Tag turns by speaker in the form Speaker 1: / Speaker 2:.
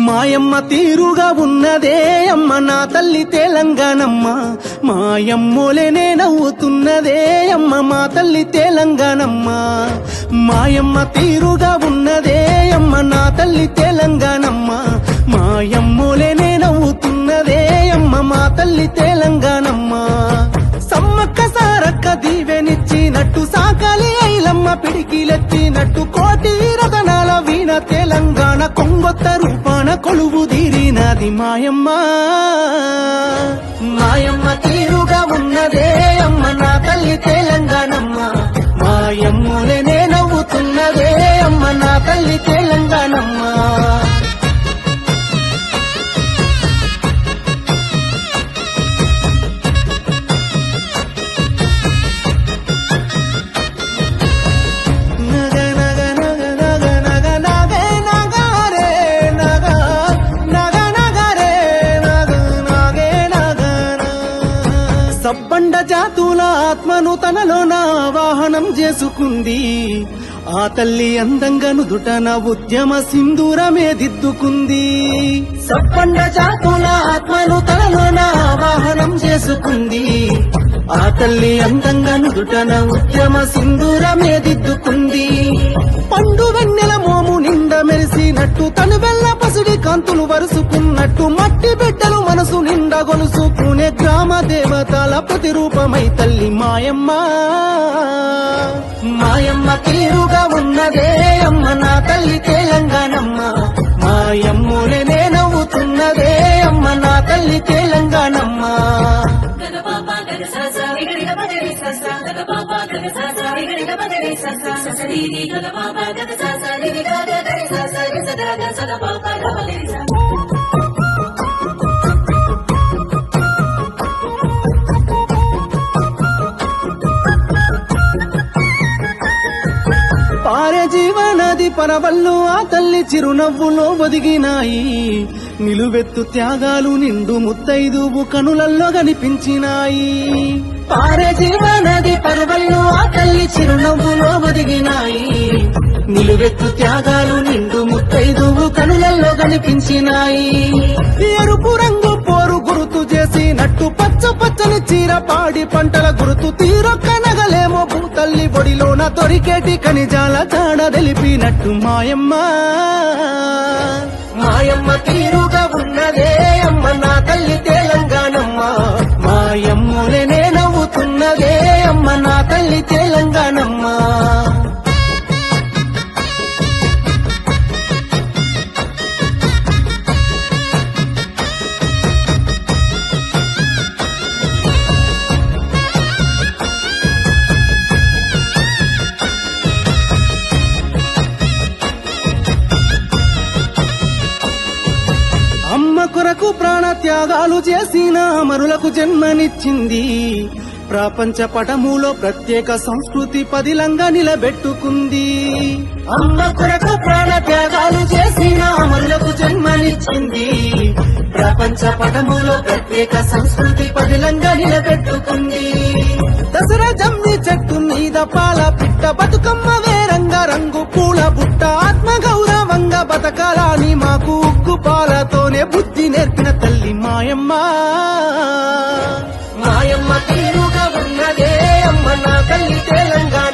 Speaker 1: మాయమ్మ తీరుగా ఉన్నదే అమ్మ నా తల్లి తెలంగాణమ్మ, మాయమ్మోలేనే నవ్వుతున్నదే అమ్మ మా తల్లి తెలంగాణమ్మ. మాయమ్మ తీరుగా ఉన్నదే అమ్మ నా తల్లి తెలంగాణమ్మ, మాయమ్మోలేనే నవ్వుతున్నదే అమ్మ మా తల్లి తెలంగాణమ్మ. సమ్మక్క సారక్క దీవెనిచ్చినట్టు సాకాలి ఐలమ్మ పిడికిలెత్తినట్టు కోటి రతనాల వీణ తెలంగాణ కొంగొత్త రూపాన కొలువు తీరినది మాయమ్మ. మాయమ్మ తీరుగా ఉన్నదే అమ్మ నా తల్లి తెలంగాణమ్మ, మాయమ్మలనే నవ్వుతున్నదే అమ్మ నా తల్లి తెలంగాణమ్మ. సబ్బండ జాతుల ఆత్మను తనలోన వాహనం చేసుకుంది ఆ తల్లి, అందంగా నుదుటన ఉద్యమ సింధూరమే దిద్దుకుంది. సబ్బండ జాతుల ఆత్మను తనలోన వాహనం చేసుకుంది ఆ తల్లి, అందంగా నుదుటన ఉద్యమ సింధూరమే దిద్దుకుంది. పండు వెన్నెల మోము నిండ మెరిసినట్టు తను వెల్ల పసుడి కాంతులు వరుసుకున్నట్టు మట్టి బిడ్డలు మనసు నిండా గొలుసుకునే గ్రామ దేవతల ప్రతిరూపమై తల్లి మాయమ్మ. మాయమ్మ తీరుగా ఉన్నదే అమ్మ నా తల్లి తెలంగాణమ్మ, మాయమ్మలనే నవ్వుతున్నదే అమ్మ నా తల్లి తెలంగాణమ్మ. పారే జీవనది పరవళ్ళు ఆ తల్లి చిరునవ్వులో ఒదిగినాయి, నిలువెత్తు త్యాగాలు నిండు ముత్తైదువు కనులల్లో కనిపించినాయి. పారే జీవనది పరవళ్ళు ఆ తల్లి చిరునవ్వులో ఒదిగినాయి, నిలువెత్తు త్యాగాలు నిండు ముత్తైదువు కనులల్లో కనిపించినాయి. ఎరుపు రంగు పోరు గుర్తు చేసినట్టు పచ్చ పచ్చని చీర పాడి పంటల గుర్తు తీరొక్క నగలేమో భూతల్లి ఒడిలోన దొరికేటి ఖనిజాల చాడ తెలిపినట్టు మాయమ్మ. మాయమ్మ తీరుగా ఉన్నదే అమ్మ నా తల్లి తెలంగాణమ్మ, మాయమ్మలనే నవ్వుతున్నదే అమ్మ నా తల్లి తెలంగాణమ్మ. అమ్మ కొరకు ప్రాణ త్యాగాలు చేసిన అమరులకు జన్మనిచ్చింది, ప్రపంచ పటములో ప్రత్యేక సంస్కృతి పదిలంగా నిలబెట్టుకుంది. అమ్మ కొరకు ప్రాణ త్యాగాలు చేసిన అమరులకు జన్మనిచ్చింది, ప్రపంచ పటములో ప్రత్యేక సంస్కృతి పదిలంగా నిలబెట్టుకుంది. దసరా జమ్మి చెట్టు మీద పాల పిట్ట బతుకమ్మ వేరంగా రంగు పూల బుట్ట ఆత్మ గౌరవంగా బతకాలని మాకు ఉగ్గు పాలతోనే బుద్ధి నేర్పిన తల్లి మాయమ్మ. మాయమ్మ తీరుగా ఉన్నదే అమ్మ నా తల్లి తెలంగాణ.